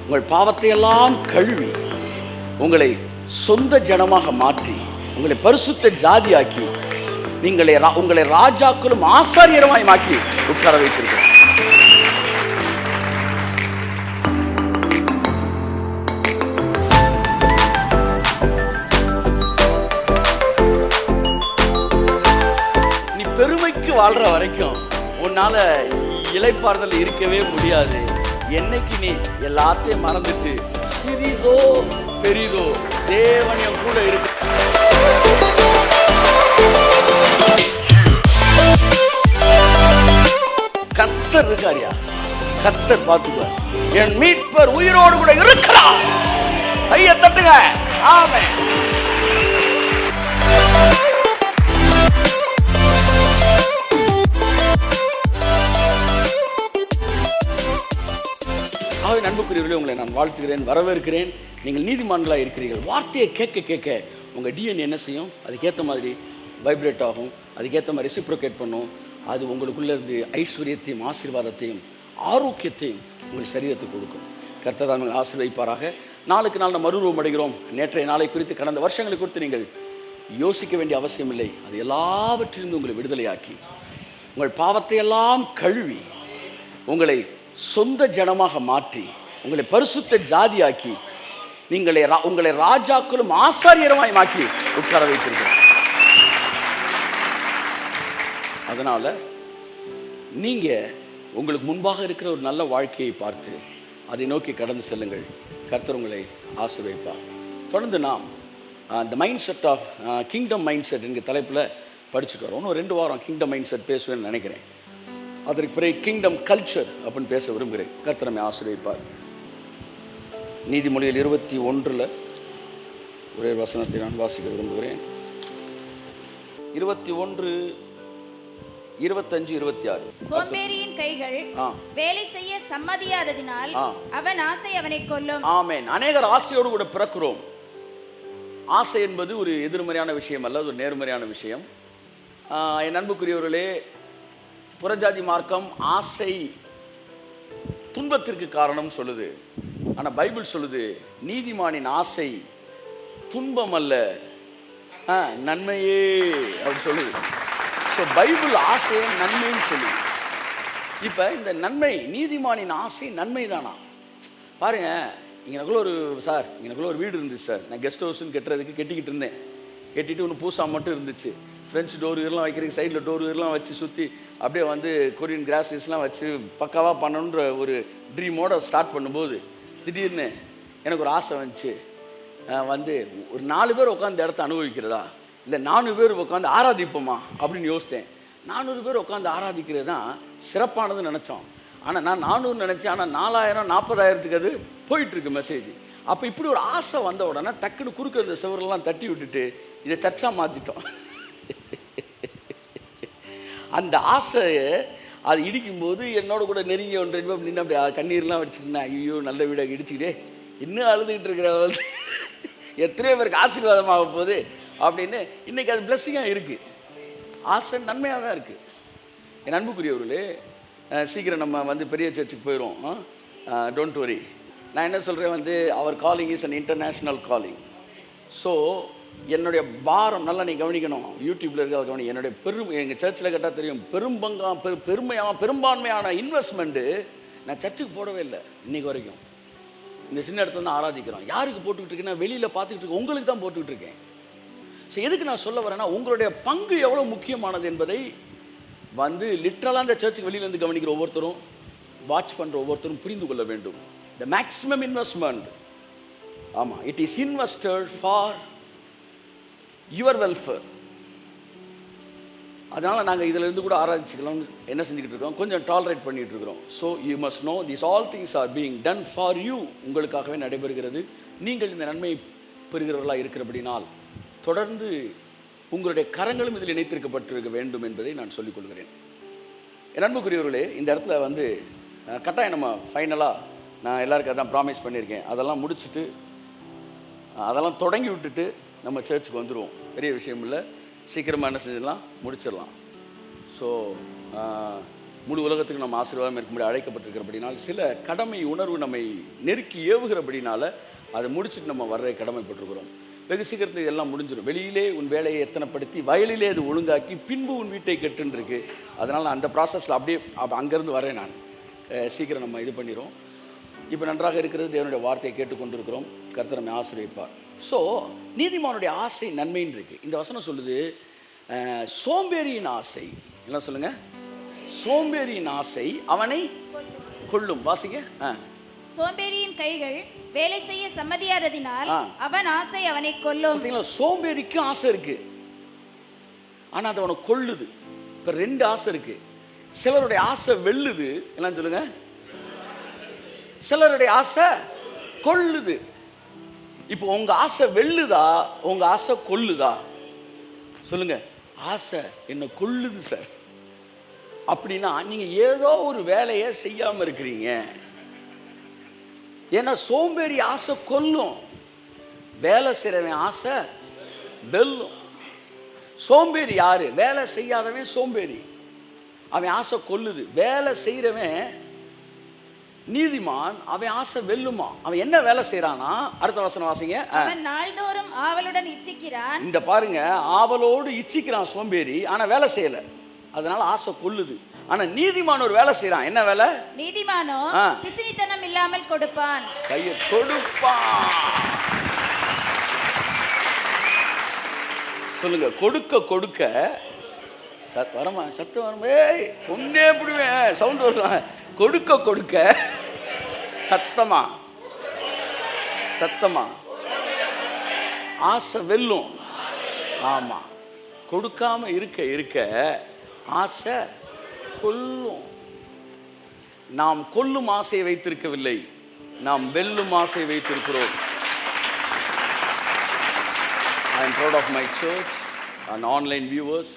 உங்கள் பாவத்தை எல்லாம் கழுவி உங்களை சொந்த ஜனமாக மாற்றி உங்களை பரிசுத்த ஜாதியாக்கி உங்களை ராஜாக்களும் ஆசாரியருமாய் மாற்றி உட்கார வைத்திருக்கிறார். நீ பெருமைக்கு வாழ்ற வரைக்கும் உன்னால இளைப்பாறுதல் இருக்கவே முடியாது. என்னைக்கு நீ எல்லாத்தையும் மறந்துட்டு சிறிதோ பெரிதோ தேவன் என் கூட இருக்கு. கர்த்தர் இருக்காரியா, கர்த்தர் பார்த்துக்குவார். என் மீட்பர் உயிரோடு கூட இருக்கிறார். கையை தட்டுங்க. ஆமென். நண்புக்குரியவர்களே, உங்களை நான் வாழ்த்துகிறேன், வரவேற்கிறேன். நீங்கள் நீதிமான்களாக இருக்கிறீர்கள். வார்த்தையை கேட்க கேட்க உங்கள் டிஎன்ஏ என்ன செய்யும்? அதுக்கேற்ற மாதிரி வைப்ரேட் ஆகும், அதுக்கேற்ற மாதிரி ரெசிப்ரோகேட் பண்ணும். அது உங்களுக்குள்ளே இருந்து ஐஸ்வர்யத்தையும் ஆசீர்வாதத்தையும் ஆரோக்கியத்தையும் உங்கள் சரீரத்துக்கு கொடுக்கும். கர்த்தர் தான் ஆசீர்வதிப்பாராக. நாளுக்கு நாள் நம்ம மறுரூபம் அடைகிறோம். நேற்றைய நாளை குறித்து, கடந்த வருஷங்களை குறித்து நீங்கள் யோசிக்க வேண்டிய அவசியம் இல்லை. அது எல்லாவற்றிலிருந்து உங்களை விடுதலையாக்கி உங்கள் பாவத்தை எல்லாம் கழுவி உங்களை சொந்த ஜனமாக மாற்றி உங்களை பரிசுத்த ஜாதியாக்கி உங்களை ராஜாக்களும் ஆசாரியருமாய் மாற்றி உட்கார வைத்திருக்கிறார். அதனால நீங்க உங்களுக்கு முன்பாக இருக்கிற ஒரு நல்ல வாழ்க்கையை பார்த்து அதை நோக்கி கடந்து செல்லுங்கள். கர்த்தர் உங்களை ஆசீர்வதிப்பார். தொடர்ந்து நாம் the mind set of kingdom mind set என்கிற தலைப்பில் படிச்சுட்டு வரோம். இன்னும் 2 வாரம் கிங்டம் மைண்ட் செட் பேசுவேன்னு நினைக்கிறேன். அதற்கு பிறகு கிங்டம் கல்ச்சர் அப்படின்னு பேச விரும்புகிறேன். கர்த்தர் நம்மை ஆசீர்வதிப்பார். நீதிமொழிகள் 21 ஒரே வசனத்தை நான் வாசிக்க விரும்புகிறேன். 21, 25, 26. சோம்பேறியின் கைகள் வேலை செய்ய சம்மதியாததினால் அவன் ஆசை அவனை கொல்லும். ஆமென். அநேகர் ஆசையோடு கூட பிறக்கிறோம். ஆசை என்பது ஒரு எதிர்மறையான விஷயம் அல்ல, ஒரு நேர்மறையான விஷயம். என் அன்புக்குரியவர்களே, புறஜாதி மார்க்கம் ஆசை துன்பத்திற்கு காரணம் சொல்லுது. ஆனால் பைபிள் சொல்லுது நீதிமானின் ஆசை துன்பம் அல்ல, நன்மையே அப்படி சொல்லுது. ஸோ பைபிள் ஆசையை நன்மைன்னு சொல்லுது. இப்போ இந்த நன்மை, நீதிமானின் ஆசை நன்மை தானா பாருங்க. இங்கனக்குள்ள ஒரு வீடு இருந்துச்சு சார். நான் கெஸ்ட் ஹவுஸ்ன்னு கட்டிக்கிட்டு இருந்தேன். கட்டிட்டு ஒன்று பூசா மட்டும் இருந்துச்சு. ஃப்ரெண்ட்ஸ் டோர் இதெல்லாம் வைக்கிறதுக்கு சைடில் டோர் இதெல்லாம் வச்சு சுற்றி அப்படியே வந்து கொரியன் கிராஸஸ்லாம் வச்சு பக்காவாக பண்ணணுன்ற ஒரு ட்ரீமோடு ஸ்டார்ட் பண்ணும்போது திடீர்னு எனக்கு ஒரு ஆசை வந்துச்சு. வந்து ஒரு 4 பேர் உட்காந்து இடத்த அனுபவிக்கிறதா, இல்லை 4 பேர் உட்காந்து ஆராதிப்போமா அப்படின்னு யோசித்தேன். 400 பேர் உட்காந்து ஆராதிக்கிறது தான் சிறப்பானதுன்னு நினச்சோம். ஆனால் நான் 400 நினச்சேன். ஆனால் 4000 40,000க்கு அது போயிட்டுருக்கு மெசேஜ். அப்போ இப்படி ஒரு ஆசை வந்த உடனே டக்குன்னு குறுக்க இந்த சுவரெல்லாம் தட்டி விட்டுட்டு இதை சர்ச்சாக மாற்றிட்டோம். அந்த ஆசையை அது இடிக்கும்போது என்னோட கூட நெருங்கி 1 2 நின்று அப்படி கண்ணீர்லாம் வச்சுருந்தேன். ஐயோ நல்ல வீடாக இடிச்சுக்கிட்டே இன்னும் அழுதுகிட்டு இருக்கிற எத்தனையோ பேருக்கு ஆசீர்வாதமாக போகுது அப்படின்னு இன்றைக்கி அது பிளஸ்ஸிங்காக இருக்குது. ஆசை நன்மையாக தான் இருக்குது. என் அன்புக்குரியவர்களே, சீக்கிரம் நம்ம வந்து பெரிய சர்ச்சுக்கு போயிடுவோம். Don't worry. நான் என்ன சொல்கிறேன், வந்து அவர் calling is an international calling. So என்னுடைய பாரம் நல்லா நீ கவனிக்கணும். யூடியூப்பில் இருக்கிற கவனி. என்னுடைய எங்கள் சர்ச்சில் கேட்டால் தெரியும், பெரும்பான்மையான இன்வெஸ்ட்மெண்ட்டு நான் சர்ச்சுக்கு போடவே இல்லை இன்றைக்கு வரைக்கும். இந்த சின்ன இடத்துல தான் ஆராதிக்கிறோம். யாருக்கு போட்டுக்கிட்டு இருக்கேன்னா வெளியில் பார்த்துக்கிட்டு இருக்கேன், உங்களுக்கு தான் போட்டுக்கிட்டு இருக்கேன். ஸோ எதுக்கு நான் சொல்ல வரேன்னா, உங்களுடைய பங்கு எவ்வளோ முக்கியமானது என்பதை வந்து லிட்ரலாக இந்த சர்ச்சுக்கு வெளியிலேருந்து கவனிக்கிற ஒவ்வொருத்தரும், வாட்ச் பண்ணுற ஒவ்வொருத்தரும் புரிந்து கொள்ள வேண்டும். த மேக்ஸிமம் இன்வெஸ்ட்மெண்ட், ஆமாம், it is invested for your welfare. அதனால் நாங்கள் இதிலேருந்து கூட ஆராய்ச்சிக்கலாம் என்ன செஞ்சுக்கிட்டு இருக்கோம், கொஞ்சம் டாலரேட் பண்ணிகிட்டு இருக்கிறோம். So you must know this all things are being done for you. உங்களுக்காகவே நடைபெறுகிறது. நீங்கள் இந்த நன்மை பெறுகிறவர்களாக இருக்கிறபடினால் தொடர்ந்து உங்களுடைய கரங்களும் இதில் இணைத்திருக்கப்பட்டிருக்க வேண்டும் என்பதை நான் சொல்லிக்கொள்கிறேன். என் அன்புக்குரியவர்களே, இந்த இடத்துல வந்து கட்டாயம் நம்ம ஃபைனலாக நான் எல்லாருக்கும் அதான் ப்ராமிஸ் பண்ணியிருக்கேன். அதெல்லாம் முடிச்சுட்டு அதெல்லாம் தொடங்கி விட்டுட்டு நம்ம சர்ச்சுக்கு வந்துடுவோம். பெரிய விஷயம் இல்லை, சீக்கிரமாக என்ன செஞ்சிடலாம், முடிச்சிடலாம். ஸோ முழு உலகத்துக்கு நம்ம ஆசீர்வாதம் இருக்கும்படி அழைக்கப்பட்டிருக்கிறபடினால் சில கடமை உணர்வு நம்மை நெருக்கி ஏவுகிறபடினால அதை முடிச்சுட்டு நம்ம வர்ற கடமைப்பட்டிருக்கிறோம். வெகு சீக்கிரத்தில் எல்லாம் முடிஞ்சிடும். வெளியிலே உன் வேலையை எத்தனைப்படுத்தி வயலிலே அது ஒழுங்காக்கி பின்பு உன் வீட்டை கெட்டுன்னு இருக்கு. அதனால் அந்த ப்ராசஸில் அப்படியே அங்கேருந்து வரேன் நான். சீக்கிரம் நம்ம இது பண்ணிடுவோம். இப்போ நன்றாக இருக்கிறது, தேவனுடைய வார்த்தையை கேட்டுக்கொண்டிருக்கிறோம். கர்த்தர் நம்மை ஆசீர்வதிப்பார். ஸோ நீதிமானுடைய ஆசை நன்மைன்னு இருக்குது. இந்த வசனம் சொல்லுது, சோம்பேறியின் ஆசை என்ன சொல்லுங்க, சோம்பேறியின் ஆசை அவனை கொல்லும். வாசிங்க. சோம்பேறியின் கைகள் வேலை செய்ய சம்மதியாததினால் அவன் ஆசை அவனை கொல்லும். சோம்பேறிக்கு ஆசை இருக்கு, ஆனா அது அவனை கொல்லுது. இப்ப ரெண்டு ஆசை இருக்கு. சிலருடைய ஆசை வெல்லுது, எல்லாம் சொல்லுங்க. சிலருடைய ஆசை கொல்லுது. இப்போ உங்க ஆசை வெல்லுதா, உங்க ஆசை கொல்லுதா? சொல்லுங்க. ஆசை என்ன கொல்லுது சார் அப்படின்னா நீங்க ஏதோ ஒரு வேலையை செய்யாம இருக்கிறீங்க. ஏன்னா சோம்பேறி ஆசை கொல்லும், வேலை செய்யறவன் ஆசை வெல்லும். சோம்பேறி யாரு? வேலை செய்யாதவன் சோம்பேறி, அவன் ஆசை கொல்லுது. வேலை செய்யறவன் நீதிமான், அவன் ஆசை வெல்லுமா. அவன் என்ன வேலை செய்யறானா? அடுத்த வசனம் வாசிங்க. அவன் நாள்தோறும் ஆவலுடன் இச்சிக்கிறான். இந்த பாருங்க, ஆவலோடு இச்சிக்கிறான் சோம்பேறி, ஆனா வேலை செய்யல, அதனால ஆசை கொல்லுது. ஆனா நீதிமான் ஒரு வேலை செய்யறான். என்ன வேலை? நீதிமானோ பிசினித்தனம் இல்லாமல் கொடுப்பான், கையை கொடுப்பான். சொல்லுங்க. கொடுக்க கொடுக்க வரமா சத்தம் வரும். ஏய் ஒன்னே பிடிவேன், சவுண்ட் வருவான். கொடுக்க கொடுக்க சத்தமா சத்தமா ஆசை வெல்லும். ஆமா, கொடுக்காம இருக்க இருக்க ஆசை கொல்லும். நாம் கொல்லும் ஆசையை வைத்திருக்கவில்லை, நாம் வெல்லும் ஆசையை வைத்திருக்கிறோம். I am proud of my church and online viewers.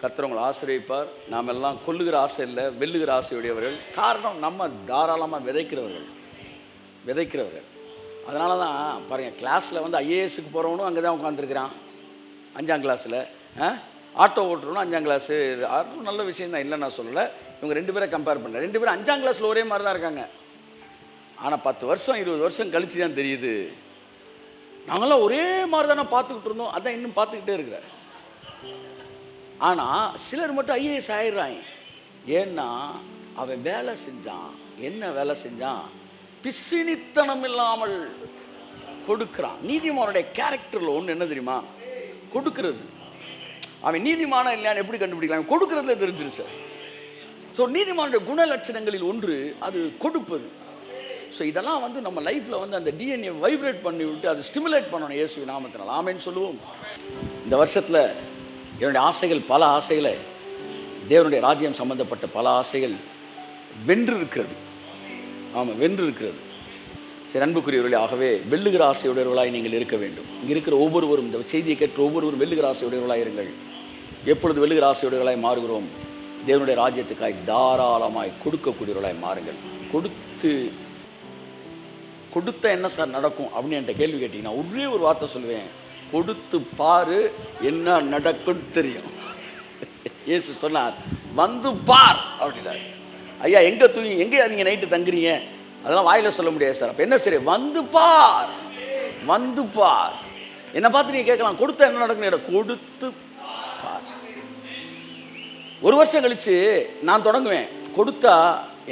கர்த்தர் உங்களை ஆசீர்வதிப்பார். நாம் எல்லாம் கொல்லுகிற ஆசை இல்லை, வெல்லுகிற ஆசையுடையவர்கள். காரணம், நம்ம தாராளமாக விதைக்கிறவர்கள். அதனால தான் பாருங்கள், கிளாஸில் வந்து ஐஏஎஸ்க்கு போகிறவனும் அங்கே தான் உட்காந்துருக்கிறான் 5ஆம் கிளாஸில். ஆட்டோ ஓட்டுறவனும் 5ஆம் கிளாஸு. அதுவும் நல்ல விஷயம் தான், இல்லை நான் சொல்லலை. இவங்க 2 பேரை கம்பேர் பண்ணல. 2 பேரும் 5ஆம் கிளாஸில் ஒரே மாதிரி தான் இருக்காங்க. ஆனால் 10 வருஷம் 20 வருஷம் கழிச்சு தான் தெரியுது, நாங்களாம் ஒரே மாதிரி தானே பார்த்துக்கிட்டு இருந்தோம், அதான் இன்னும் பார்த்துக்கிட்டே இருக்கிறேன். ஆனால் சிலர் மட்டும் ஐஏஎஸ் ஆயிடுறாங்க. ஏன்னா அவன் வேலை செஞ்சான். என்ன வேலை செஞ்சான்? பிசினித்தனம் இல்லாமல் கொடுக்குறான். நீதிமானுடைய கேரக்டரில் ஒன்று என்ன தெரியுமா? கொடுக்கிறது. அவன் நீதிமானா இல்லையான்னு எப்படி கண்டுபிடிக்கலாம்? கொடுக்கறதுல தெரிஞ்சிரு சார். ஸோ நீதிமானுடைய குணலட்சணங்களில் ஒன்று அது கொடுப்பது. ஸோ இதெல்லாம் வந்து நம்ம லைஃப்பில் வந்து அந்த டிஎன்ஏ வைப்ரேட் பண்ணி விட்டு அதை ஸ்டிமுலேட் பண்ணணும் இயேசு நாமத்தினால். ஆமென்னு சொல்லுவோம். இந்த வருஷத்தில் என்னுடைய ஆசைகள், பல ஆசைகளை, தேவனுடைய ராஜ்யம் சம்பந்தப்பட்ட பல ஆசைகள் வென்று இருக்கிறது. ஆமாம், வென்று இருக்கிறது. சரி அன்புக்குரியவர்களே, ஆகவே வெல்லுகிற ஆசையுடையவர்களாய் நீங்கள் இருக்க வேண்டும். இங்கே இருக்கிற ஒவ்வொருவரும், இந்த செய்தியை கேட்ட ஒவ்வொருவரும் வெல்லுகிற ஆசையுடையவர்களாக இருங்கள். எப்பொழுது வெல்லுகிற ஆசையுடையவர்களாய் மாறுகிறோம், தேவனுடைய ராஜ்யத்துக்காய் தாராளமாய் கொடுக்கக்கூடியவர்களாய் மாறுங்கள். கொடுத்த என்ன சார் நடக்கும் அப்படின்னு என்கிட்ட கேள்வி கேட்டீங்கன்னா ஒரே ஒரு வார்த்தை சொல்லுவேன், கொடுத்து பாரு என்ன நடக்கும் தெரியும். இயேசு சொன்னார், வந்து பார் அப்படின்னாரு. ஐயா எங்கே நீங்கள் நைட்டு தங்குறீங்க அதெல்லாம் வாயில சொல்ல முடியாது சார். அப்போ என்ன சரி, வந்து பார், வந்து பார். என்னை பார்த்து நீங்கள் கேட்கலாம், கொடுத்தா என்ன நடக்கும்? கொடுத்து பார். 1 வருஷம் கழிச்சு நான் தொடங்குவேன், கொடுத்தா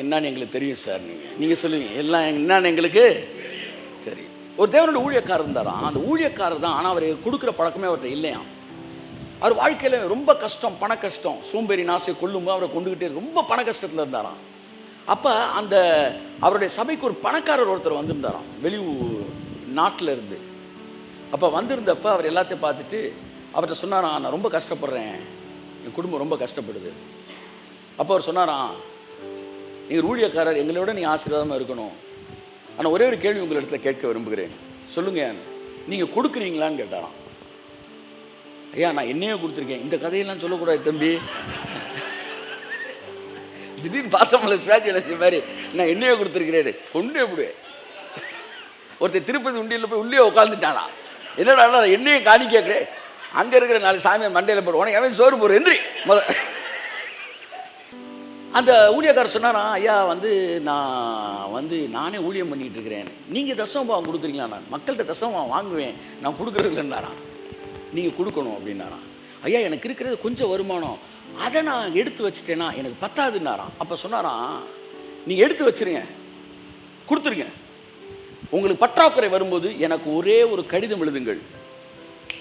என்னன்னு எங்களுக்கு தெரியும் சார். நீங்கள் சொல்லுவீங்க, எல்லாம் என்னன்னு எங்களுக்கு தெரியும். ஒரு தேவனுடைய ஊழியக்காரர் இருந்தாராம். அந்த ஊழியக்காரர் தான், ஆனால் அவர் கொடுக்குற பழக்கமே அவர்கிட்ட இல்லையா. அவர் வாழ்க்கையில் ரொம்ப கஷ்டம், பண கஷ்டம், சோம்பேறி நாசை கொள்ளும்போது அவரை கொண்டுகிட்டே ரொம்ப பண கஷ்டத்தில் இருந்தாராம். அப்போ அந்த அவருடைய சபைக்கு ஒரு பணக்காரர் ஒருத்தர் வந்திருந்தாராம், வெளி நாட்டில் இருந்து. அப்போ வந்திருந்தப்போ அவர் எல்லாத்தையும் பார்த்துட்டு அவர்கிட்ட சொன்னாராம், நான் ரொம்ப கஷ்டப்படுறேன், என் குடும்பம் ரொம்ப கஷ்டப்படுது. அப்போ அவர் சொன்னாராம், நீங்கள் ஊழியக்காரர், எங்களோட நீங்கள் ஆசீர்வாதமாக இருக்கணும். ஆனால் ஒரே ஒரு கேள்வி உங்கள் இடத்துல கேட்க விரும்புகிறேன், சொல்லுங்கள், நீங்கள் கொடுக்குறீங்களான்னு கேட்டாராம். ஐயா நான் என்னையே கொடுத்துருக்கேன். இந்த கதையெல்லாம் சொல்லக்கூடாது தம்பி. திடீர்னு பாசமலை சுவாஜி மாதிரி நான் என்னையே கொடுத்துருக்கிறேன், கொண்டே விடுவேன். ஒருத்தர் திருப்பதி உண்டியில் போய் உள்ளே உட்காந்துட்டானா, என்னடா நான் என்னையும் காணி கேட்குறேன், அங்கே இருக்கிற 4 சாமியை மண்டையில் போடுவோம், அவன் சோறு போடுற எந்திரி முத. அந்த ஊழியக்காரர் சொன்னாராம், ஐயா வந்து நான் வந்து நானே ஊழியம் பண்ணிகிட்டு இருக்கிறேன், நீங்கள் தசமபாவம் கொடுக்குறீங்களா? நான் மக்கள்கிட்ட தசமபாவம் வாங்குவேன், நான் கொடுக்குறது இல்லைன்னாராம். நீங்கள் கொடுக்கணும் அப்படின்னாராம். ஐயா எனக்கு இருக்கிறது கொஞ்சம் வருமானம், அதை நான் எடுத்து வச்சுட்டேன்னா எனக்கு பத்தாதுன்னாராம். அப்போ சொன்னாராம், நீங்கள் எடுத்து வச்சுருங்க, கொடுத்துருங்க, உங்களுக்கு பற்றாக்குறை வரும்போது எனக்கு ஒரே ஒரு கடிதம் எழுதுங்கள்,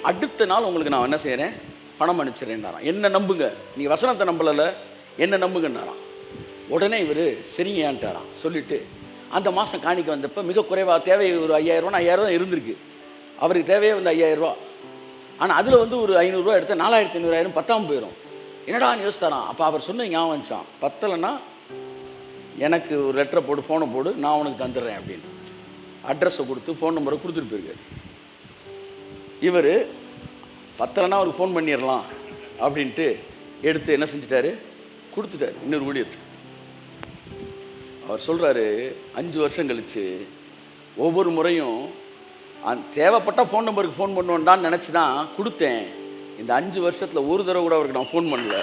அடுத்த நாள் உங்களுக்கு நான் என்ன செய்கிறேன், பணம் அனுப்பிச்சிடறேன்னாராம். என்ன நம்புங்க, நீங்கள் வசனத்தை நம்பலை, என்ன நம்புங்கன்னாராம். உடனே இவர் சரிங்கயான்ட்டாராம். சொல்லிவிட்டு அந்த மாதம் காணிக்க வந்தப்போ மிக குறைவாக தேவை ஒரு 5000 5000 இருந்திருக்கு. அவருக்கு தேவையே வந்து 5000. ஆனால் அதில் வந்து ஒரு 500 எடுத்தால் 4500 பத்தாமல் போயிடும். என்னடான்னு யோசித்தாராம். அப்போ அவர் சொன்ன ஞாபகம் வந்துச்சான், பத்தலைன்னா எனக்கு ஒரு லெட்டரை போடு, ஃபோனை போடு, நான் உனக்கு தந்துடுறேன் அப்படின்னு. அட்ரஸை கொடுத்து ஃபோன் நம்பரை கொடுத்துட்டு போயிருக்காரு. இவர் பத்தலைன்னா அவருக்கு ஃபோன் பண்ணிடலாம் அப்படின்ட்டு எடுத்து என்ன செஞ்சிட்டாரு, கொடுத்துட்டாரு இன்னொரு ஊழியத்துக்கு. அவர் சொல்கிறாரு, 5 வருஷம் கழித்து ஒவ்வொரு முறையும் தேவைப்பட்ட ஃபோன் நம்பருக்கு ஃபோன் பண்ணுவேன்டான்னு நினச்சி தான் கொடுத்தேன். இந்த 5 வருஷத்தில் ஒரு தடவை கூட அவருக்கு நான் ஃபோன் பண்ணல.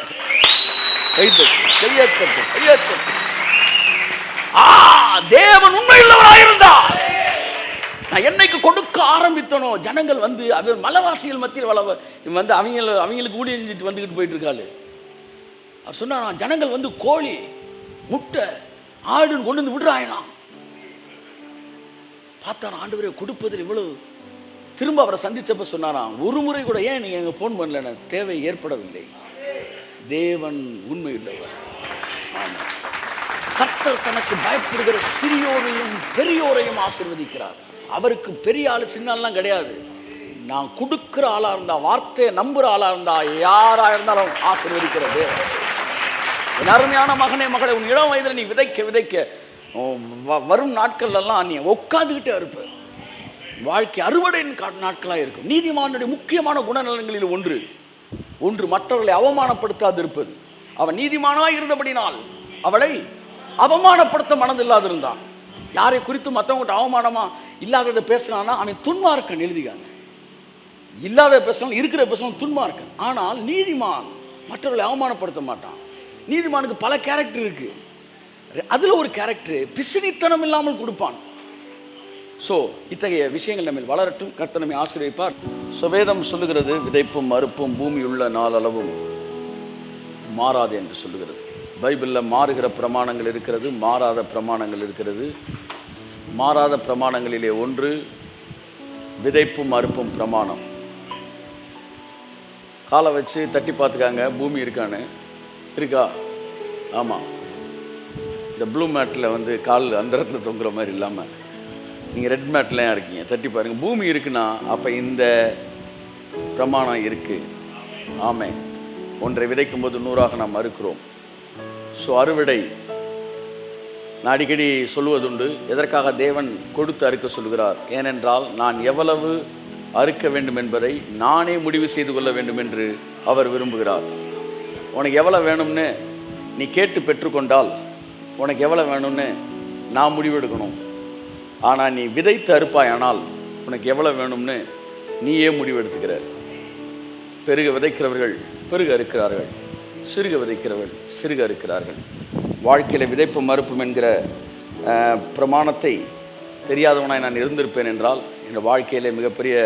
தேவன் உண்மையுள்ளவராயிருந்தார். நான் என்னைக்கு கொடுக்க ஆரம்பித்தனோ ஜனங்கள் வந்து அவர் மலைவாசிகள் மத்தியில் வந்து அவங்களுக்கு ஊழியம் செஞ்சுட்டு வந்துக்கிட்டு போயிட்டு இருக்காரு. அவர் சொன்னாராம், ஜனங்கள் வந்து கோழி முட்டை ஆடுன்னு கொண்டு வந்து விடுறாங்களாம். பார்த்தாராம், ஆண்டவரே கொடுப்பதில் இவ்வளவு. திரும்ப அவரை சந்திச்சப்ப சொன்னாராம், ஒரு முறை கூட ஏன் நீங்கள் எங்கள் ஃபோன் பண்ணல, தேவை ஏற்படவில்லை. தேவன் உண்மையுள்ளவர். கர்த்தர் தனக்கு பயப்படுகிற சிறியோரையும் பெரியோரையும் ஆசீர்வதிக்கிறார். அவருக்கு பெரிய ஆள் சின்ன ஆள்லாம் கிடையாது. நான் கொடுக்குற ஆளாக இருந்தா, வார்த்தையை நம்புகிற ஆளாக இருந்தா, யாராக இருந்தாலும் ஆசீர்வதிக்கிறது. என் அருமையான மகனே மகளை, உன் இளம் வயதில் நீ விதைக்க விதைக்க வரும் நாட்கள்லாம் நீ உட்காந்துக்கிட்டே இருப்ப. வாழ்க்கை அறுவடையின் நாட்களாக இருக்கும். நீதிமானுடைய முக்கியமான குணநலன்களில் ஒன்று மற்றவர்களை அவமானப்படுத்தாது இருப்பது. அவன் நீதிமானாய் இருந்தபடினால் அவளை அவமானப்படுத்த மனதில்லாதிருந்தான். யாரை குறித்து மற்றவங்கள்ட்ட அவமானமா இல்லாததை பேசுறான்னா அவன் துன்மார்க்கன். எழுதிக்காங்க, இல்லாத பேசணும், இருக்கிற பேசணும் துன்மார்க்கன். ஆனால் நீதிமான் மற்றவர்களை அவமானப்படுத்த மாட்டான். நீதிமானுக்கு பல கேரக்டர் இருக்கு. அதில் ஒரு கேரக்டர் பிசினித்தனம் இல்லாமல் கொடுப்பான். ஸோ இத்தகைய விஷயங்கள் நம்ம வளரட்டும். கர்த்தர் நம்மை ஆசீர்வதிப்பார். வேதம் சொல்லுகிறது, விதைப்பும் மறுப்பும் பூமியுள்ள நாளளவும் மாறாது என்று சொல்லுகிறது. பைபிளில் மாறுகிற பிரமாணங்கள் இருக்கிறது, மாறாத பிரமாணங்கள் இருக்கிறது. மாறாத பிரமாணங்களிலே ஒன்று விதைப்பும் மறுப்பும் பிரமாணம். காலை வச்சு தட்டி பார்த்துக்காங்க, பூமி இருக்கான்னு. இருக்கா? ஆமாம். இந்த ப்ளூ மேட்டில் வந்து கால் அந்த இடத்துல தொங்குற மாதிரி இல்லாமல் நீங்கள் ரெட் மேட்லாம் இருக்கீங்க, தட்டி பாருங்கள், பூமி இருக்குன்னா அப்போ இந்த பிரமாணம் இருக்குது. ஆமே, ஒன்றை விதைக்கும் போது 100ஆக நாம் அறுக்கிறோம். ஸோ அறுவடை நான் அடிக்கடி சொல்லுவதுண்டு. எதற்காக தேவன் கொடுத்து அறுக்க சொல்கிறார்? ஏனென்றால் நான் எவ்வளவு அறுக்க வேண்டும் என்பதை நானே முடிவு செய்து கொள்ள வேண்டும் என்று அவர் விரும்புகிறார். உனக்கு எவ்வளோ வேணும்னு நீ கேட்டு பெற்றுக்கொண்டால் உனக்கு எவ்வளோ வேணும்னு நான் முடிவெடுக்கணும். ஆனால் நீ விதைத்து அறுப்பாயானால் உனக்கு எவ்வளோ வேணும்னு நீயே முடிவெடுத்துக்கிற. பெருக விதைக்கிறவர்கள் பெருக அறுக்கிறார்கள், சிறுக விதைக்கிறவர்கள் சிறுக அறுக்கிறார்கள். வாழ்க்கையில் விதைப்பும் மறுப்பும் என்கிற பிரமாணத்தை தெரியாதவனாய் நான் இருந்திருப்பேன் என்றால் என் வாழ்க்கையிலே மிகப்பெரிய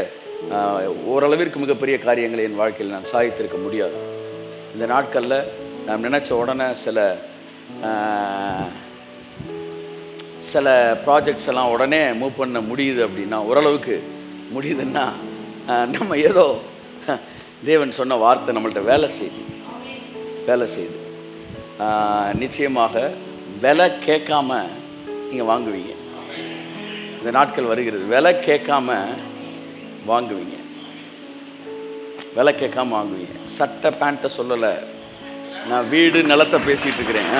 ஓரளவிற்கு மிகப்பெரிய காரியங்களை என் வாழ்க்கையில் நான் சாதித்திருக்க முடியாது. இந்த நாட்களில் நாம் நினச்ச உடனே சில ப்ராஜெக்ட்ஸ் எல்லாம் உடனே மூவ் பண்ண முடியுது. அப்படின்னா ஓரளவுக்கு முடியுதுன்னா நம்ம ஏதோ தேவன் சொன்ன வார்த்தை நம்மள்ட்ட வேலை செய்யுது. நிச்சயமாக விலை கேட்காம நீங்கள் வாங்குவீங்க. இந்த நாட்கள் வருகிறது, விலை கேட்காம வாங்குவீங்க. விலை கேட்காம வாங்குவீங்க. சட்டை பேண்ட்டை சொல்லலை, நான் வீடு நிலத்தை பேசிகிட்டு இருக்கிறேன்.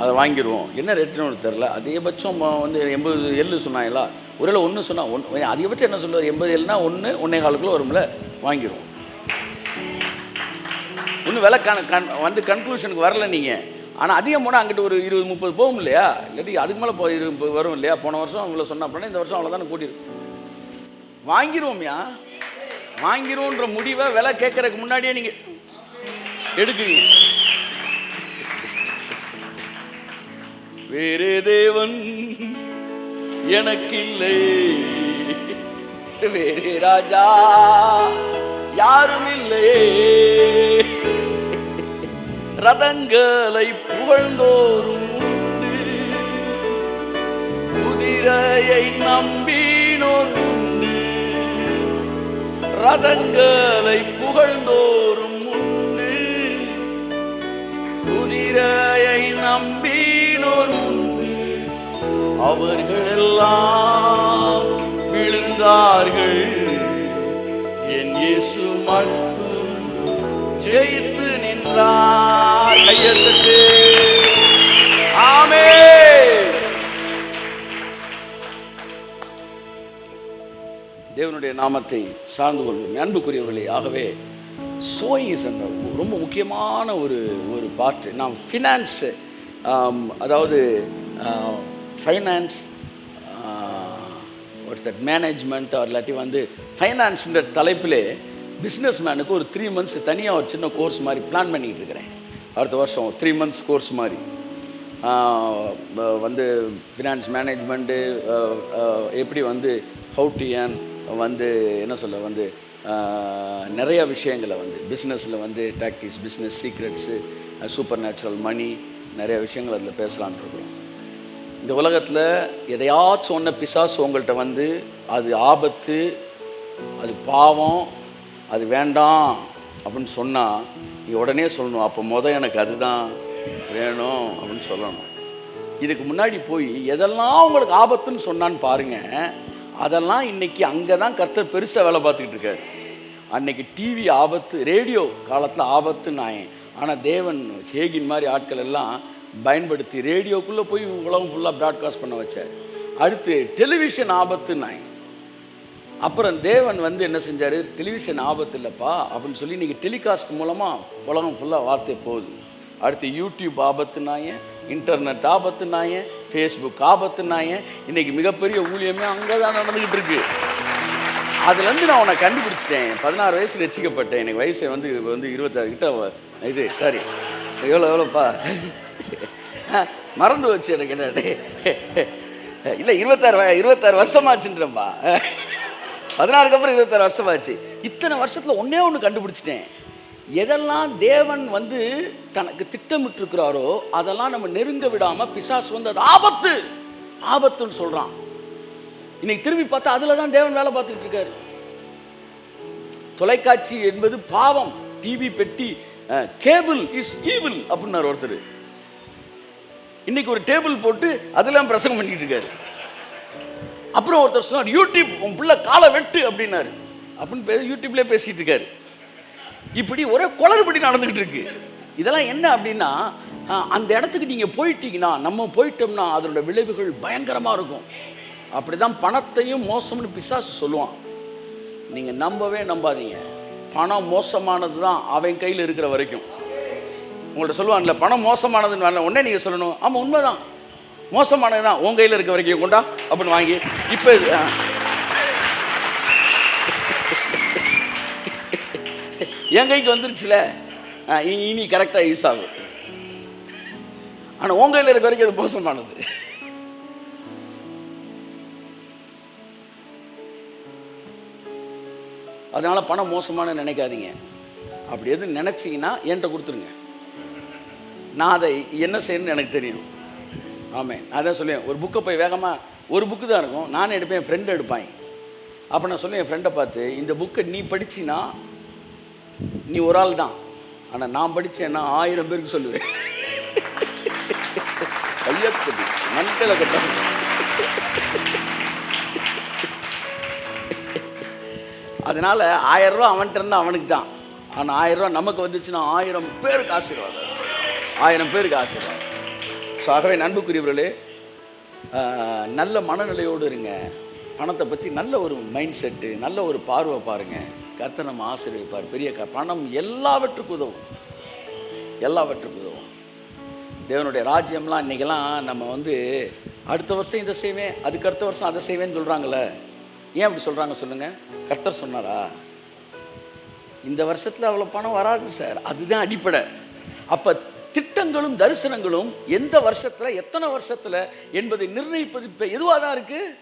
அதை வாங்கிடுவோம். என்ன ரேட்டுன்னு ஒன்று தெரில. அதிகபட்சம் வந்து 80 எள்ளு சொன்னாங்களா, ஒருவேளை 1 சொன்னால் அதிகபட்சம் என்ன சொல்லுவார், 80 எல்லுனா 1.25 வரும்ல, வாங்கிடுவோம். இன்னும் விலை வந்து கன்க்ளூஷனுக்கு வரல நீங்கள். ஆனால் அதிகம் போனால் அங்கிட்டு ஒரு 20-30 போகும் இல்லையா, இல்லாட்டி அதுக்கு மேலே 20 வரும் இல்லையா. போன வருஷம் உங்களை சொன்னால் அப்படின்னா இந்த வருஷம் அவ்வளோதானே கூட்டிடும். வாங்கிடுவோம்யா. வாங்கிரும்ன்ற முடிவை விலை கேட்கறதுக்கு முன்னாடியே நீங்க எடுக்குவீங்க. வேறு தேவன் எனக்கு இல்லை, வேறு ராஜா யாரும் இல்லை, ரதங்களை புகழ்ந்தோரும் உண்டு, குதிரையை நம்பினோர் உண்டு, ரதங்களை புகழ்ந்தோரும் உண்டு, குதிரையை நம்பினோர் உண்டு, அவர்களெல்லாம் விழுந்தார்கள், என் இயேசு மட்டும் ஜெயித்து நின்றார். கையெழுத்து. ஆமென். தேவனுடைய நாமத்தை சார்ந்து கொள்வோம் அன்புக்குரியவர்களே. ஆகவே சோயிங் இஸ் ரொம்ப முக்கியமான ஒரு பார்ட். நாம் ஃபினான்ஸ், அதாவது ஃபைனான்ஸ், வாட்ஸ் தட், மேனேஜ்மெண்ட் இல்லாட்டி வந்து ஃபைனான்ஸ்ன்ற தலைப்பிலே பிஸ்னஸ் மேனுக்கு ஒரு 3 months தனியாக ஒரு சின்ன கோர்ஸ் மாதிரி பிளான் பண்ணிக்கிட்டு இருக்கிறேன். அடுத்த வருஷம் 3 months கோர்ஸ் மாதிரி வந்து ஃபினான்ஸ் மேனேஜ்மெண்ட்டு, எப்படி வந்து ஹவு டு ஏர்ன், வந்து என்ன சொல்ல, வந்து நிறைய விஷயங்களை வந்து பிஸ்னஸில் வந்து tactics, business secrets, super natural money, நிறைய விஷயங்கள் அதில் பேசலான் இருக்கிறோம். இந்த உலகத்தில் எதையாச்சும் ஒன்று பிசாசு உங்கள்கிட்ட வந்து அது ஆபத்து, அது பாவம், அது வேண்டாம் அப்படின்னு சொன்னால் நீங்கள் உடனே சொல்லணும், அப்போ எனக்கு அதுதான் வேணும் அப்படின்னு சொல்லணும். இதுக்கு முன்னாடி போய் எதெல்லாம் உங்களுக்கு ஆபத்துன்னு சொன்னான்னு பாருங்கள். அதெல்லாம் இன்றைக்கி அங்கே தான் கர்த்தர் பெருசாக வேலை பார்த்துக்கிட்டு இருக்காரு. அன்றைக்கி டிவி ஆபத்து, ரேடியோ காலத்தில் ஆபத்துன்னு ஆயேன். ஆனால் தேவன் ஹேகின் மாதிரி ஆட்கள் எல்லாம் பயன்படுத்தி ரேடியோக்குள்ளே போய் உலகம் ஃபுல்லாக ப்ராட்காஸ்ட் பண்ண வச்சார். அடுத்து டெலிவிஷன் ஆபத்துன்னு ஆயேன். அப்புறம் தேவன் வந்து என்ன செஞ்சார், டெலிவிஷன் ஆபத்து இல்லைப்பா அப்படின்னு சொல்லி இன்றைக்கி டெலிகாஸ்ட் மூலமாக உலகம் ஃபுல்லாக வார்த்தை போகுது. அடுத்து யூடியூப் ஆபத்துனாயேன், இன்டர்நெட் ஆபத்துனாயேன், ஃபேஸ்புக் ஆபத்துனாயேன். இன்றைக்கி மிகப்பெரிய ஊழியமே அங்கே தான் நடந்துக்கிட்டு இருக்கு. அதுலேருந்து நான் உன்னை கண்டுபிடிச்சிட்டேன். 16 வயசு ரசிக்கப்பட்டேன். எனக்கு வயசு வந்து 26 கிட்ட இது சாரி எவ்வளோப்பா மறந்து வச்சு எனக்கு என்ன இல்லை 26 வருஷமாச்சுன்றப்பா. 16க்கு அப்புறம் 26 வருஷமாச்சு. இத்தனை வருஷத்தில் ஒன்றே ஒன்று கண்டுபிடிச்சிட்டேன். எதெல்லாம் தேவன் வந்து தனக்கு திட்டமிட்டிருக்கிறாரோ அதெல்லாம் நம்ம நெருங்க விடாமல் பிசாசு வந்து அது ஆபத்துன்னு சொல்கிறான். இன்னைக்கு திரும்பி பார்த்தா அதில் தான் தேவன் வேலை பார்த்துக்கிட்டு இருக்காரு. தொலைக்காட்சி என்பது பாவம், டிவி பெட்டி, கேபிள் இஸ் ஈவில் அப்படின்னாரு ஒருத்தர். இன்னைக்கு ஒரு டேபிள் போட்டு அதெல்லாம் பிரசங்கம் பண்ணிட்டு இருக்காரு. அப்புறம் ஒருத்தர் சொன்னார், யூடியூப் உன் பிள்ளை காலை வெட்டு அப்படின்னாரு. அப்படின்னு யூடியூப்லேயே பேசிட்டு இருக்காரு. இப்படி ஒரே குளறுபடி நடந்துகிட்டு இருக்கு. இதெல்லாம் என்ன அப்படின்னா, அந்த இடத்துக்கு நீங்கள் போயிட்டீங்கன்னா, நம்ம போயிட்டோம்னா அதோட விளைவுகள் பயங்கரமாக இருக்கும். அப்படி தான் பணத்தையும் மோசம்னு பிசாசு சொல்லுவான். நீங்கள் நம்பாதீங்க. பணம் மோசமானது தான் அவன் கையில் இருக்கிற வரைக்கும். உங்கள்கிட்ட சொல்லுவான்ல பணம் மோசமானதுன்னு, உடனே நீங்கள் சொல்லணும், ஆமாம் உண்மைதான், மோசமானது தான் உன் கையில் இருக்க வரைக்கும் கொண்டா அப்படின்னு வாங்கி இப்போ என் கைக்கு வந்துருச்சுல, இனி கரெக்டாக யூஸ் ஆகும். ஆனால் உன் கையில் இருக்க வரைக்கும் அது மோசமானது. அதனால் பணம் மோசமான நினைக்காதீங்க. அப்படி எதுவும் நினச்சிங்கன்னா என்கிட்ட கொடுத்துருங்க. நான் அதை என்ன செய்யணும்னு எனக்கு தெரியும். ஆமாம், அதான் சொல்லுவேன். ஒரு புக்கை போய் வேகமாக, ஒரு புக்கு தான் இருக்கும், நானே எடுப்பேன், என் ஃப்ரெண்டு எடுப்பாங்க. அப்போ நான் சொல்லுவேன் என் ஃப்ரெண்டை பார்த்து, இந்த புக்கை நீ படிச்சின்னா நீ ஒரு ஆள் தான், ஆனால் நான் படித்தேன்னா 1000 பேருக்கு சொல்லுவேன். கையப்படி மண்களை கட்ட. அதனால் 1000 ரூபா அவன்கிட்ட இருந்தால் அவனுக்கு தான், ஆனால் 1000 ரூபா நமக்கு வந்துச்சுன்னா 1000 பேருக்கு ஆசீர்வாதம், 1000 பேருக்கு ஆசீர்வாதம். ஸோ ஆகவே அன்புக்குரியவர்களே, நல்ல மனநிலையோடு இருங்க. பணத்தை பற்றி நல்ல ஒரு மைண்ட் செட்டு, நல்ல ஒரு பார்வை பாருங்கள். கர்த்தர் நம்ம ஆசீர்வதிப்பார். பெரிய பணம் எல்லாவற்றுக்கும் உதவும், எல்லாவற்றுக்கும் உதவும். தேவனுடைய ராஜ்யம்லாம் இன்றைக்கெல்லாம் நம்ம வந்து அடுத்த வருஷம் இதை செய்வேன், அதுக்கு அடுத்த வருஷம் அதை செய்வேன்னு சொல்கிறாங்களே. ஏன் அப்படி சொல்கிறாங்க சொல்லுங்கள்? கர்த்தர் சொன்னாரா? இந்த வருஷத்தில் அவ்வளோ பணம் வராது சார். அதுதான் அடிப்படை. அப்போ திட்டங்களும் தரிசனங்களும் எந்த வருஷத்தில் எத்தனை வருஷத்தில் என்பதை நிர்ணயிப்பது இப்போ எதுவாக தான் இருக்குது?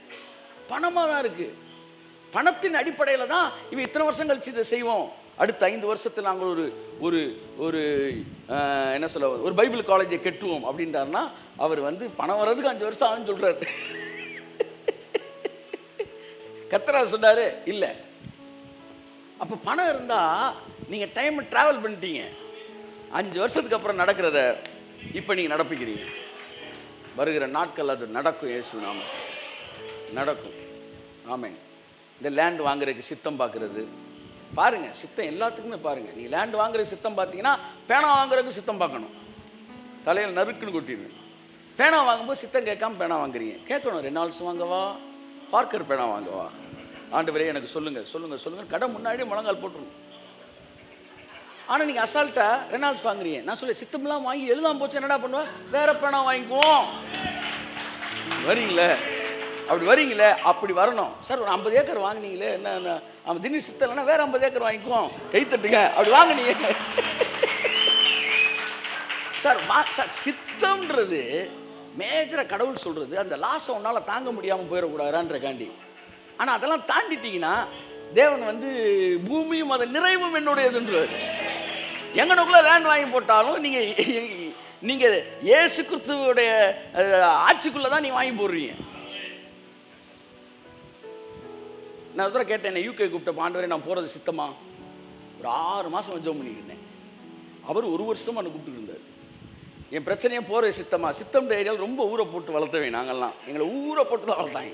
பணமாக தான் இருக்குது. பணத்தின் அடிப்படையில் தான் இவன் இத்தனை வருஷம் கழிச்சு இதை செய்வோம், அடுத்த 5 வருஷத்தில் நாங்கள் ஒரு ஒரு ஒரு என்ன சொல்ல, ஒரு பைபிள் காலேஜை கட்டுவோம் அப்படின்றாருன்னா அவர் வந்து பணம் வர்றதுக்கு 5 வருஷம் ஆகுன்னு சொல்கிறாரு. கர்த்தரா சொன்னார் இல்லை. அப்போ பணம் இருந்தால் நீங்கள் டைம் ட்ராவல் பண்ணிட்டீங்க. 5 வருஷத்துக்கு அப்புறம் நடக்கிறத இப்போ நீங்கள் நடப்பிக்கிறீங்க. வருகிற நாட்கள் அது நடக்கும். இயேசு நாமம் நடக்கும். ஆமென். இந்த லேண்ட் வாங்குறதுக்கு சித்தம் பார்க்குறது பாருங்கள், சித்தம் எல்லாத்துக்குமே பாருங்கள். நீங்கள் லேண்ட் வாங்குறதுக்கு சித்தம் பார்த்தீங்கன்னா பேனா வாங்குறதுக்கு சித்தம் பார்க்கணும். தலையில் நறுக்குன்னு கொட்டிடுங்க. பேனா வாங்கும்போது சித்தம் கேட்காம பேனா வாங்குறீங்க. கேட்கணும், ரெனால்ட்ஸ் வாங்கவா, பார்க்கர் பேனா வாங்கவா, ஆண்டவரே எனக்கு சொல்லுங்கள் சொல்லுங்கள் சொல்லுங்கள், கடை முன்னாடியே முழங்கால் போட்டுருங்க. ஆனால் நீங்கள் அசால்ட்டா ரெனால்ட்ஸ் வாங்குறீங்க. நான் சொல்ல சித்தம்லாம் வாங்கி எழுதாம போச்சு என்னடா பண்ணுவேன், வேற பேனா வாங்கிக்குவோம். வரீங்களே, அப்படி வரீங்களே, அப்படி வரணும் சார். ஒரு 50 ஏக்கர் வாங்கினீங்களே, என்ன அவன் திடீர் சித்தம் இல்லைன்னா வேற 50 ஏக்கர் வாங்கிக்குவோம், கை தட்டுங்க. அப்படி வாங்கினீங்க சார். சார் சித்தம்ன்றது மேஜராக கடவுள் சொல்கிறது, அந்த லாஸை உன்னால் தாங்க முடியாமல் போயிடக்கூடாதான்ற காண்டி. ஆனால் அதெல்லாம் தாண்டிட்டீங்கன்னா தேவன் வந்து பூமியும் அதை நிறைவும் என்னுடையதுன்றார். எங்கனுக்குள்ள லேண்ட் வாங்கி போட்டாலும் நீங்கள் இயேசு கிறிஸ்துவோடைய ஆட்சிக்குள்ளே தான் நீங்கள் வாங்கி போடுறீங்க. நான் ஒரு கேட்டேன், என்ன யூகே கூப்பிட்ட ஆண்டவரே நான் போகிறது சித்தமா? ஒரு 6 மாதம் ஜெபம் பண்ணிட்டு இருந்தேன். அவர் 1 வருஷம் என்னை கூப்பிட்டு இருந்தார். என் பிரச்சனையே போகிறது சித்தமா? சித்தம் ஏரியாவில் ரொம்ப ஊரை போட்டு வளர்த்தவேன். நாங்கள்லாம் எங்களை ஊரை போட்டு தான் வளர்த்தாங்க.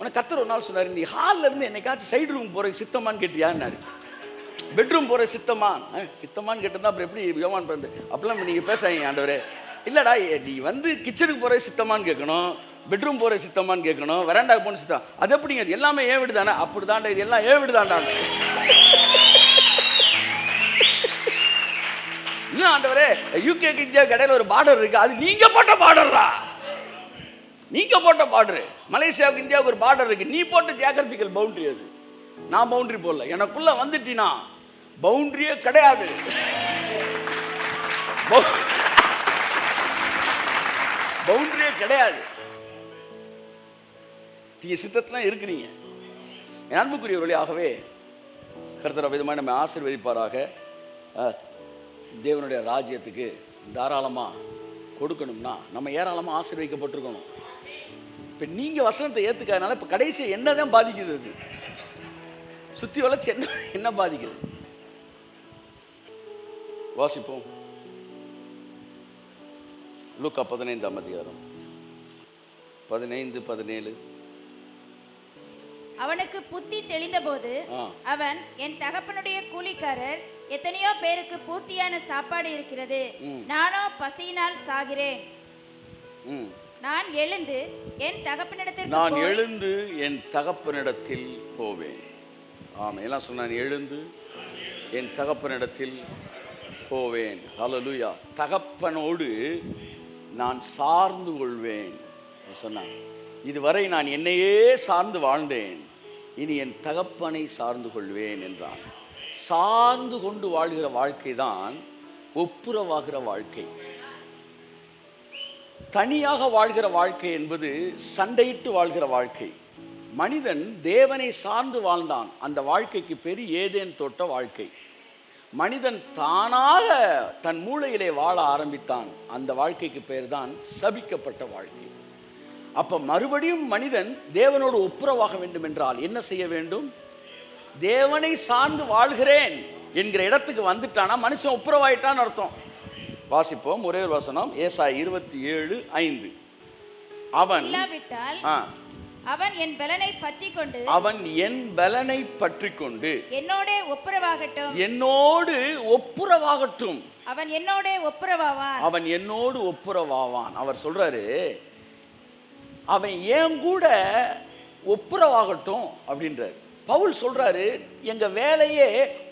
உனக்கு கர்த்தர் ஒரு நாள் சொன்னார், நீ ஹாலில் இருந்து என்னைக்காச்சும் சைடு ரூம் போகிறதுக்கு சித்தமானு கேட்டியான்னாரு. பெட்ரூம் போகிற சித்தமா? சித்தமானு கேட்டிருந்தா அப்புறம் எப்படி யோவான் பிறந்து அப்படிலாம் நீங்கள் பேசாதீங்க ஆண்டவரே. இல்லைடா, நீ வந்து கிச்சனுக்கு போகிற சித்தமானு கேட்கணும், பெட்ரூம் போகிற சித்தமானு கேட்கணும், வெராண்டாக்கு போன சித்தம். அது எப்படிங்க, அது எல்லாமே ஏன் வீடு தானே? அப்படி தாண்டா, இது எல்லாம் ஏன் வீடு தாண்டா. இன்னும் ஆண்டவரே யூகேக்கு இந்தியாவுக்கு இடையில ஒரு பார்டர் இருக்கு, அது நீங்க போட்ட பார்டர்ரா, நீங்க போட்ட பார்டர். மலேசியாவுக்கு இந்தியாவுக்கு ஒரு பார்டர் இருக்கு, நீ போட்ட ஜியோகிராபிக்கல் பவுண்டரி. அது நான் பவுண்டரி போடல. எனக்குள்ள வந்துட்டினா பவுண்டரியே கிடையாது. பவுண்டரியே கிடையாது. நீங்க சித்தத்துல இருக்கிறீங்க. என் அன்புக்குரியவர்களே, ஆகவே கர்த்தர் விதமாக நம்ம ஆசீர்வதிப்பாராக. தேவனுடைய ராஜ்யத்துக்கு தாராளமாக கொடுக்கணும்னா நம்ம ஏராளமாக ஆசீர்வதிக்கப்பட்டிருக்கணும். இப்போ நீங்கள் வசனத்தை ஏற்றுக்காதனால இப்போ கடைசி என்ன தான் பாதிக்குது? அது சுற்றி வளர்ச்சி என்ன பாதிக்குது? வாசிப்போம். லூக்கா 15ஆம் அதிகாரம் 15-17. அவனுக்கு புத்தி தெளிந்தபோது அவன், என் தகப்பனுடைய கூலிக்காரர் எத்தனையோ பேருக்கு பூர்த்தியான சாப்பாடு இருக்கிறது, நானோ பசியினால் சாகிறேன். நான் எழுந்து என் தகப்பனிடத்தில் போவேன். ஆமாம், எல்லாம் சொன்னான், எழுந்து என் தகப்பனிடத்தில் போவேன். ஹல்லேலூயா. தகப்பனோடு நான் சார்ந்து கொள்வேன் சொன்னான். இதுவரை நான் என்னையே சார்ந்து வாழ்ந்தேன், இனி என் தகப்பனை சார்ந்து கொள்வேன் என்றான். சார்ந்து கொண்டு வாழ்கிற வாழ்க்கை தான் ஒப்புரவாகிற வாழ்க்கை. தனியாக வாழ்கிற வாழ்க்கை என்பது சண்டையிட்டு வாழ்கிற வாழ்க்கை. மனிதன் தேவனை சார்ந்து வாழ்ந்தான், அந்த வாழ்க்கைக்கு பெரிய ஏதேன் தோட்ட வாழ்க்கை. மனிதன் தானாக தன் மூளையிலே வாழ ஆரம்பித்தான், அந்த வாழ்க்கைக்கு பெயர் தான் சபிக்கப்பட்ட வாழ்க்கை. அப்ப மறுபடியும் மனிதன் தேவனோடு ஒப்புரவாக வேண்டும் என்றால் என்ன செய்ய வேண்டும்? தேவனை சார்ந்து வாழ்கிறேன் என்கிற இடத்துக்கு வந்துட்டானா மனுஷன் ஒப்புரவாயிட்டான்னு அர்த்தம். வாசிப்போம், ஒரே ஒரு வசனம், ஏசாயா 27:5. அவன் என் பலனை பற்றிக் கொண்டு என்னோடு ஒப்புரவாகட்டும். அவன் என்னோடு ஒப்புரவாவான். அவர் சொல்றாரு, அவன் ஏன் கூட ஒப்புரவாகட்டும் அப்படின்றார். பவுல் சொல்றாரு, எங்க வேலையே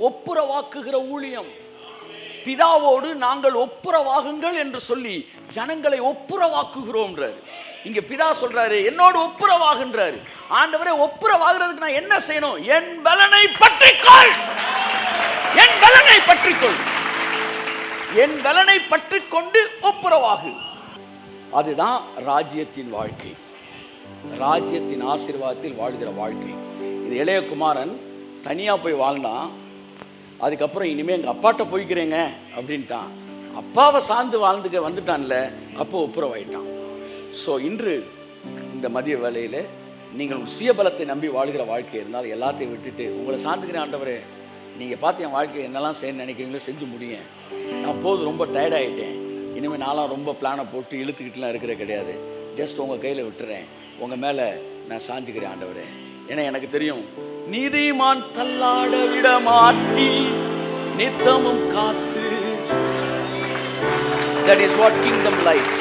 ஒப்புரவாக்குகிற ஊழியம். பிதாவோடு நாங்கள் ஒப்புரவாகுங்கள் என்று சொல்லி ஜனங்களை ஒப்புரவாக்குகிறோம்ன்றாரு. இங்க பிதா சொல்றாரு, என்னோடு ஒப்புரவாகுன்றாரு. ஆண்டவரே, ஒப்புரவாகிறதுக்கு நான் என்ன செய்யணும்? என் பலனை பற்றிக்கொள். என் பலனை பற்றிக்கொள், என் பலனை பற்றிக்கொண்டு ஒப்புரவாகு. அதுதான் ராஜ்யத்தின் வாழ்க்கை, ராஜ்யத்தின் ஆசீர்வாதத்தில் வாழ்கிற வாழ்க்கை. இது இளையகுமாரன் தனியா போய் வாழ்ந்தான். அதுக்கப்புறம் இனிமே எங்க அப்பாட்ட போய்க்கிறேங்க அப்படின்ட்டான். அப்பாவை சார்ந்து வாழ்ந்துக்க வந்துட்டான்ல, அப்போ ஒப்புரவாயிட்டான். ஸோ இன்று இந்த மதிய வேளையில் நீங்கள் சுயபலத்தை நம்பி வாழ்கிற வாழ்க்கை இருந்தால் எல்லாத்தையும் விட்டுட்டு உங்களை சார்ந்துக்கிற ஆண்டவரே, நீங்கள் பார்த்து என் வாழ்க்கையை என்னெல்லாம் செய்ய நினைக்கிறீங்களோ செஞ்சு முடியும், நான் போதும் ரொம்ப டயர்டாகிட்டேன், இனிமேல் நான்லாம் ரொம்ப பிளானை போட்டு இழுத்துக்கிட்டுலாம் இருக்கிற கிடையாது, ஜஸ்ட் உங்கள் கையில் விட்டுறேன், உங்கள் மேலே நான் சாஞ்சுக்கிறேன் ஆண்டவரே. ஏன்னா எனக்கு தெரியும், நீதிமான் தள்ளாட விட மாட்டி நித்தமும் காத்து. That is what kingdom life.